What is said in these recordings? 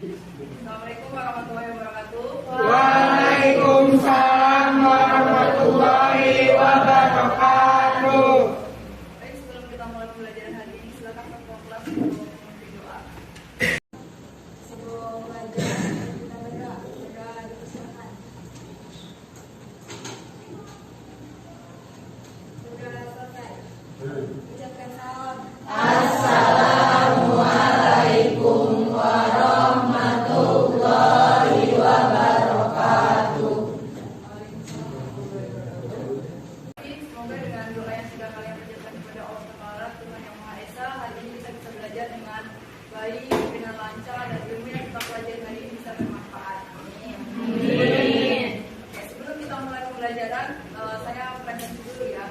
Assalamualaikum warahmatullahi wabarakatuh. Waalaikumsalam warahmatullahi wabarakatuh. Baik, sebelum kita mulai pembelajaran hari ini, silakan ketua kelas untuk berdoa. Sebelum belajar, kita berdoa, dipersilakan. Sudah selesai. Ucapkan salam. Assalamualaikum warahmatullahi wabarakatuh. Semoga dengan doa yang sudah kalian panjatkan kepada Allah Taala, Tuhan Yang Maha Esa, hari ini kita bisa belajar dengan baik, dengan lancar, dan ilmu yang kita pelajari hari ini bisa bermanfaat. Amin. Oke, sebelum kita mulai pembelajaran, saya presentasi dulu ya.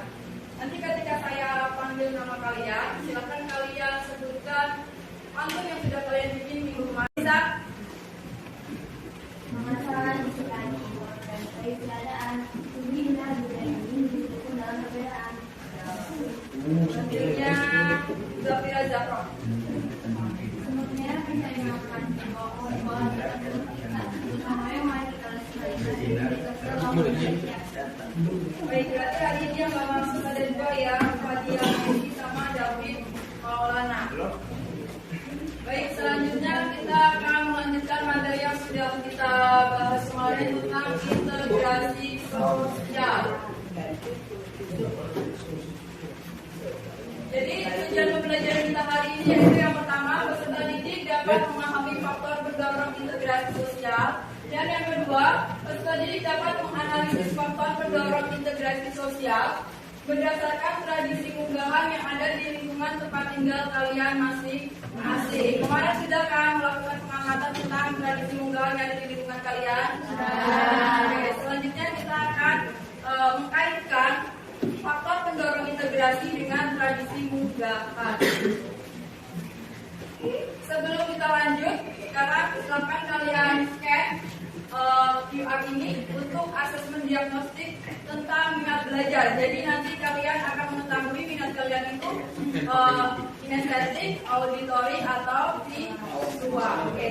Nanti ketika saya panggil nama kalian, silakan kalian sebutkan pantun yang sudah kalian bikin minggu kemarin. Bisa? Masalah disukai dan baik keadaan, tujuhlah budaya ini didukung dalam perbedaan. Selanjutnya, Zafira Zafro. Sebenarnya bisa dimakan pohon-pohon utamanya mari kita lestarikan. Baik, berarti hari ini yang bakal masuk ada dua ya, Fadia Messi sama David Maulana. Baik, selanjutnya kita akan melanjutkan materi yang sudah kita bahas kemarin tentang integrasi sosial. Jadi tujuan pembelajaran kita hari ini yaitu yang pertama, peserta didik dapat memahami faktor pendorong integrasi sosial. Dan yang kedua, peserta didik dapat menganalisis faktor pendorong integrasi sosial berdasarkan tradisi unggahan yang ada di lingkungan tempat tinggal kalian masing-masing. Kemarin sudah kan melakukan pengangkatan tentang tradisi unggahan yang ada di lingkungan kalian. Oke, selanjutnya kita akan mengkaitkan faktor pendorong integrasi dengan tradisi unggahan. Sebelum kita lanjut, sekarang silakan kalian scan QR ini untuk asesmen diagnostik tentang minat belajar. Jadi nanti kalian akan mengetahui minat kalian itu kinestetik, auditori, atau visual. Oke.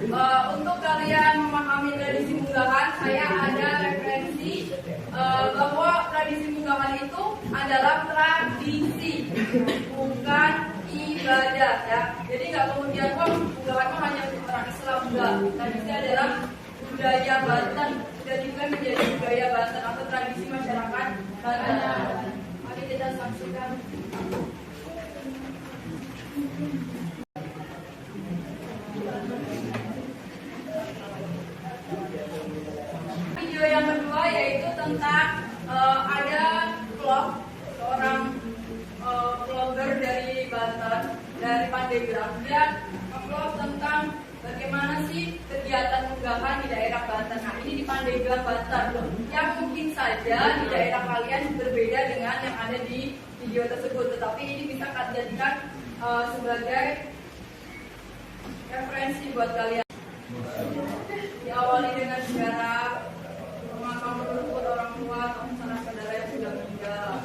Nah, untuk kalian memahami tradisi munggahan, saya ada referensi bahwa tradisi munggahan itu adalah tradisi, bukan ibadah ya. Jadi nggak kemudian munggahan hanya untuk orang Islam, enggak. Tradisi adalah budaya Banten, sudah juga menjadi budaya Banten atau tradisi masyarakat Banten. Mari kita saksikan. Video yang kedua yaitu tentang ada vlog seorang vlogger dari Banten, dari Pandeglang. Dia vlog tentang bagaimana sih kegiatan unggahan di daerah Banten. Nah, ini di Pandeglang, Banten, yang mungkin saja di daerah kalian berbeda dengan yang ada di video tersebut. Tetapi ini bisa kalian jadikan sebagai referensi buat kalian. Diawali dengan sejarah pemakaman rumput orang tua atau sanak saudara yang sudah meninggal.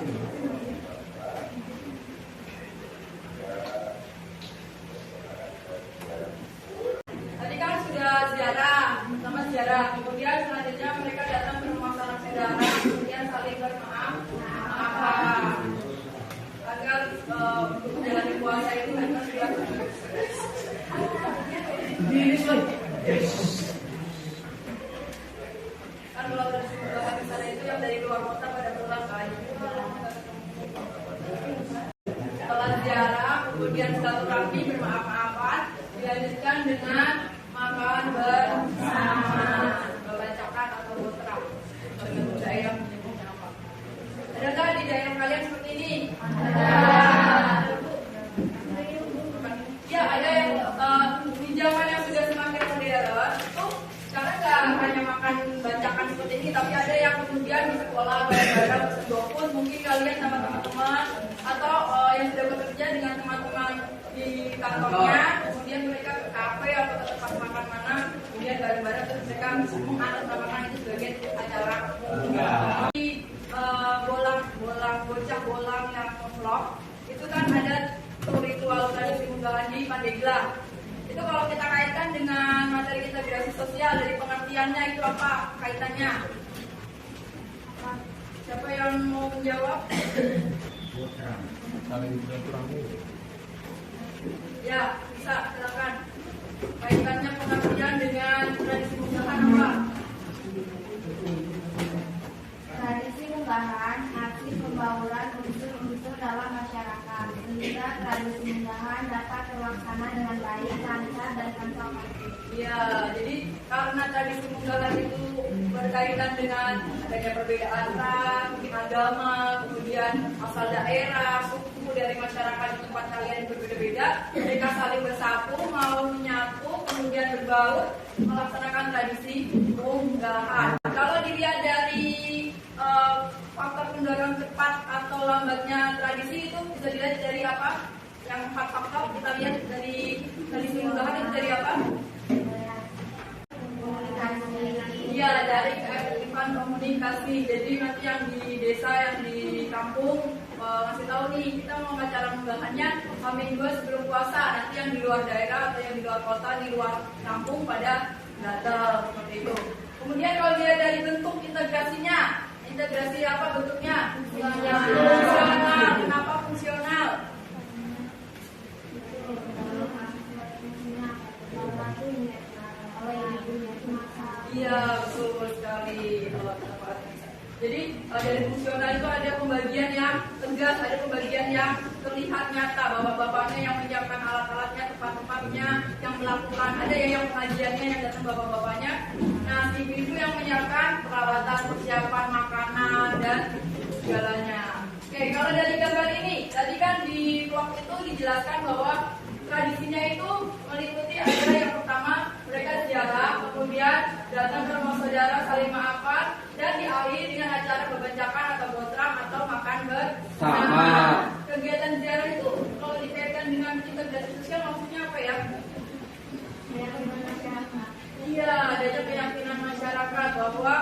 Tadi kan sudah sejarah, sama sejarah. Kemudian selanjutnya mereka datang ke rumah sanak saudara, kemudian saling bermaaf agar untuk menjalani puasa itu mereka sudah kan kalau dari sana itu yang dari luar kota pada pulang kan. Setelah ziarah, kemudian silaturahmi bermaaf-maafan, dilanjutkan dengan makan bersama, babacakan atau botra. Bagi budaya menyebutnya apa? Adakah di daerah kalian seperti ini? Ada. Ya, ada yang di zaman yang sudah semakin modern itu sekarang nggak hanya makan bacakan seperti ini, tapi ada yang kemudian di sekolah bareng-bareng walaupun mungkin kalian sama teman-teman atau yang sudah bekerja dengan teman-teman di kantornya, kemudian mereka ke kafe atau ke tempat makan mana, kemudian bareng-bareng terus mereka mengatasnamakan itu sebagai acara. Di bolang bocah bolang yang vlog itu kan ada ritual tradisi Alhamdulillah. Itu kalau kita kaitkan dengan materi integrasi sosial dari pengertiannya itu apa kaitannya? Siapa yang mau menjawab? Ya, bisa, silakan. Kaitannya pengertian dengan tradisi munggahan apa? Tradisi munggahan aksi pembauran unsur-unsur dalam masyarakat sehingga tradisi munggahan dapat terlaksana dengan baik, lancar, dan tanpa konflik. Iya, jadi karena tradisi munggahan itu berkaitan dengan adanya perbedaan ras, agama, kemudian asal daerah, suku dari masyarakat di tempat kalian berbeda-beda, mereka saling bersatu, mau menyatu, kemudian berbaur melaksanakan tradisi munggahan. Kalau dilihat dari faktor pendorong cepat atau lambatnya tradisi itu bisa dilihat dari apa? Yang 4 faktor kita lihat dari tradisi munggahan itu dari apa? Iya, dari keefektifan komunikasi. Jadi nanti yang di desa, yang di kampung ngasih tahu nih, kita mau acara munggahannya H-2 sebelum puasa. Nanti yang di luar daerah atau yang di luar kota, di luar kampung pada datang seperti itu. Kemudian kalau dia dari bentuk integrasinya, integrasi apa bentuknya? Fungsional. Kenapa fungsional? Iya, betul sekali. Jadi dari fungsional itu ada pembagian yang tegas, ada pembagian yang terlihat nyata. Bapak-bapaknya yang menyiapkan alat-alatnya, tempat-tempatnya, yang melakukan. Ada yang pengajiannya yang datang bapak-bapaknya. Nah, si ibu yang menyiapkan peralatan, persiapan makanan dan segalanya. Oke, kalau dari gambar ini, tadi kan di vlog itu dijelaskan bahwa tradisinya itu meliputi adalah yang pertama mereka ziarah, kemudian datang ke rumah saudara saling maafan dan diakhiri dengan acara bebanjakan atau botrang atau makan bersama. Kegiatan ziarah itu kalau dikaitkan dengan integrasi sosial maksudnya apa ya? Iya, adanya keyakinan masyarakat bahwa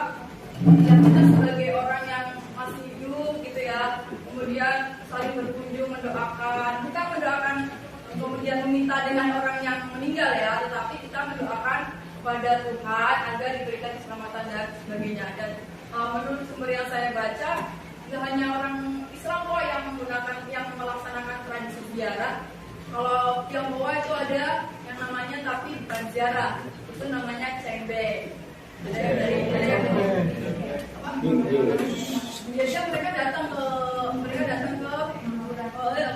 ya, kita sebagai orang yang masih hidup gitu ya, kemudian saling berkunjung mendoakan. Kita mendoakan kemudian meminta dengan orang yang meninggal ya, tetapi kita mendoakan kepada Tuhan agar diberikan keselamatan dan sebagainya. Dan menurut sumber yang saya baca, tidak hanya orang Islam kok yang menggunakan, yang melaksanakan tradisi ziarah. Kalau Tionghoa itu ada yang namanya tapi bukan ziarah, itu namanya cengbe. Biasanya mereka datang ke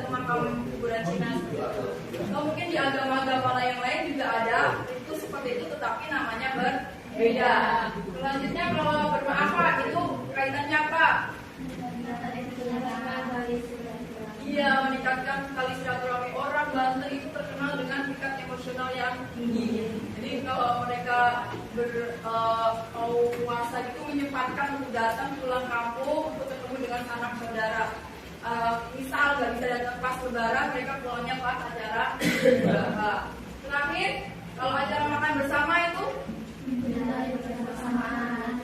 makam kuburan Cina. Atau mungkin di agama-agama yang lain juga ada itu seperti itu, tetapi namanya berbeda. Selanjutnya kalau bermaafan itu kaitannya apa? Iya, meningkatkan tali silaturahmi. Orang Banten itu terkenal dengan tingkat emosional yang tinggi. Jadi kalau mereka mau puasa itu menyempatkan untuk datang pulang kampung untuk ketemu dengan sanak saudara. Misal nggak bisa datang pas lebaran, mereka pulangnya pas acara lebaran. Terakhir, kalau acara makan bersama itu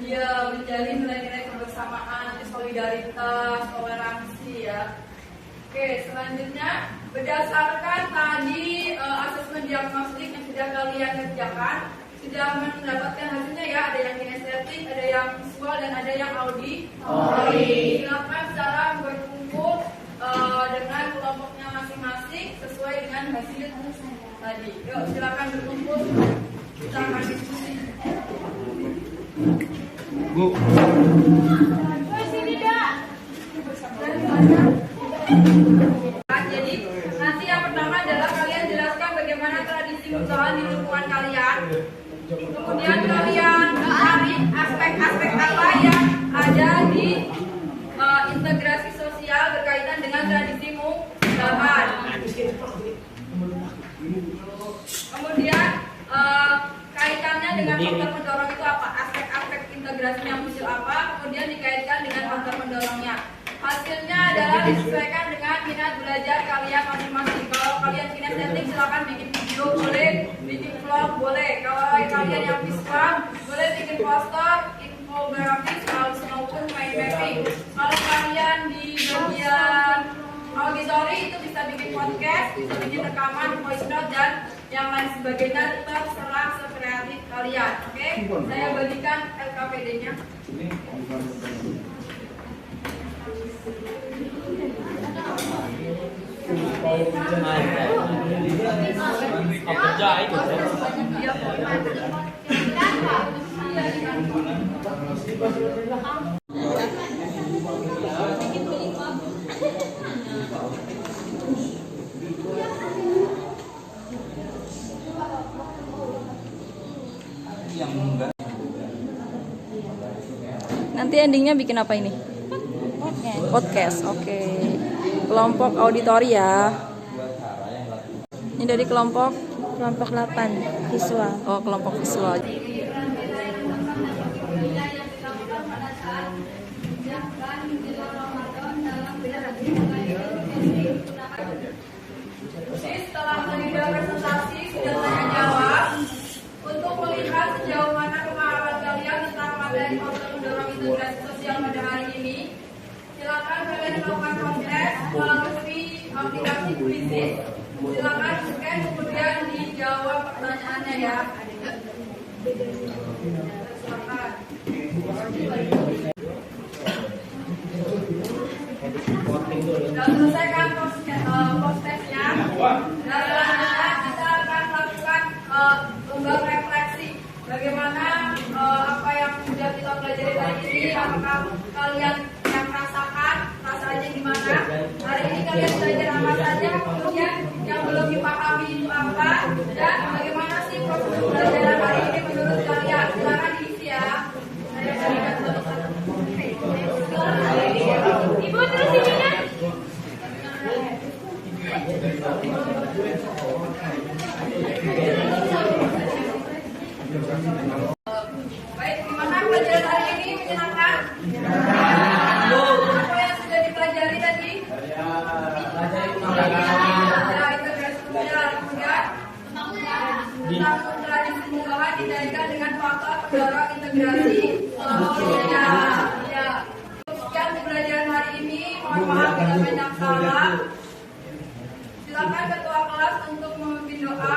iya, menjalin nilai-nilai kebersamaan, solidaritas, toleransi ya. Oke, selanjutnya berdasarkan tadi asesmen diagnostik yang sudah kalian kerjakan, sudah mendapatkan hasilnya ya, ada yang kinestetik, ada yang visual, dan ada yang auditory. Silakan secara berkumpul dengan kelompoknya masing-masing sesuai dengan hasil tadi. Yuk, silakan berkumpul. Kita akan diskusi. Bu. Jadi nanti yang pertama adalah kalian jelaskan bagaimana tradisi munggahan di lingkungan kalian. Kemudian kalian cari aspek-aspek apa yang ada di integrasi sosial berkaitan dengan tradisi munggahan. Kemudian kaitannya dengan faktor pendorong itu apa? Aspek-aspek integrasinya muncul apa? Kemudian dikaitkan dengan faktor pendorongnya. Hasilnya adalah disesuaikan dengan minat belajar kalian masing-masing. Kalau kalian kinestetik silakan bikin video boleh, bikin vlog boleh. Kalau kalian yang visual boleh bikin poster, infografis, maupun mind mapping. Kalau kalian di bagian auditory itu bisa bikin podcast, bisa bikin rekaman, voice note, dan Yang lain sebagainya terserah sekreatif kalian. Oke? Saya bagikan LKPD-nya. Nanti endingnya bikin apa ini? Podcast. Oke. Kelompok auditori ya. Ini dari kelompok 8 visual. Oh, kelompok visual. Setelah mendengar presentasi sudah tanya jawab, untuk melihat sejauh mana pemahaman kalian tentang materi faktor mendorong integrasi sosial pada hari ini, silakan kalian melakukan kontes melalui aplikasi kuisis. Silakan scan kemudian dijawab pertanyaannya ya. Silakan. Sudah selesaikan postesnya. Dan selanjutnya kita akan melakukan lomba refleksi. Bagaimana apa yang sudah kita pelajari tadi ini, apakah kalian yang rasakan, rasanya gimana? Hari ini kalian belajar apa saja, kemudian yang belum dipahami itu apa, dan bagaimana sih proses pembelajaran hari ini menurut kalian? Silakan diisi ya. Saya berikan satu-satu. Ibu terus ini kan? Baik, gimana pelajaran hari ini? Menyenangkan? Apa yang sudah dipelajari tadi? Ya, integrasi sosial. Kemudian tentang tradisi munggahan dikaitkan dengan faktor pendorong integrasi sosial. Ya. Sekian pembelajaran hari ini. Mohon maaf bila banyak salah. Silakan ketua kelas untuk memimpin doa.